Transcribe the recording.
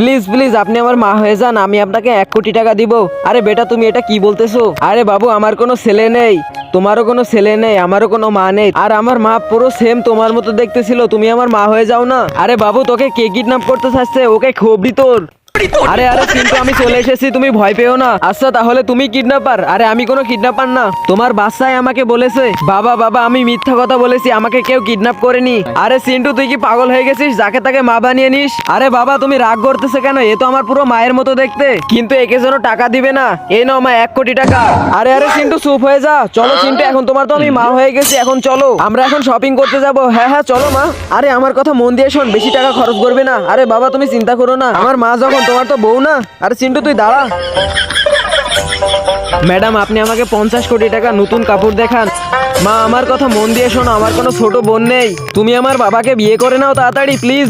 Please please আপনি আমার মা হয়ে যান, আমি আপনাকে 1 কোটি টাকা দিব। আরে বেটা তুমি এটা কি বলতেছো? আরে বাবু আমার কোনো ছেলে নেই, তোমারও কোনো ছেলে নেই, আমারও কোনো মা নেই, আর আমার মা পুরো সেম তোমার মতো দেখতে ছিল, তুমি আমার মা হয়ে যাও না। আরে বাবু তোকে কে কিডন্যাপ করতে চাচ্ছে? ওকে খবরি তোর। আরে আরে কিন্তু আমি চলে এসেছি, তুমি ভয় পেও না। আচ্ছা তাহলে তুমি কিডন্যাপার? আরে আমি কোনো কিডন্যাপার না, তোমার বাচ্চাই আমাকে বলেছে। বাবা বাবা আমি মিথ্যা কথা বলেছি, আমাকে কেউ কিডন্যাপ করেনি। আরে সিন্টু তুই কি পাগল হয়ে গেছিস, যাকে তাকে মা বানিয়ে নিস? আরে বাবা তুমি রাগ করতেছে কেন? এ তো আমার পুরো মায়ের মতো দেখতে, কিন্তু একে যেন টাকা দিবে না। এই নাও মা 1 কোটি টাকা। আরে আরে সিন্টু চুপ হয়ে যা। চলো সিন্টু এখন তোমার তো আমি মা হয়ে গেছি, এখন চলো আমরা এখন শপিং করতে যাব। হ্যাঁ হ্যাঁ চলো মা। আরে আমার কথা মন দিয়ে শোন, বেশি টাকা খরচ করবে না। আরে বাবা তুমি চিন্তা করো না, আমার মা যখন তোমার তো বউ না। আরে চিন্টু তুই দাঁড়া। ম্যাডাম আপনি আমাকে 50 কোটি টাকা নতুন কাপড় দেখান। মা আমার কথা মন দিয়ে শোনো, আমার কোনো ছোট বোন নেই, তুমি আমার বাবাকে বিয়ে করে নাও তাড়াতাড়ি প্লিজ।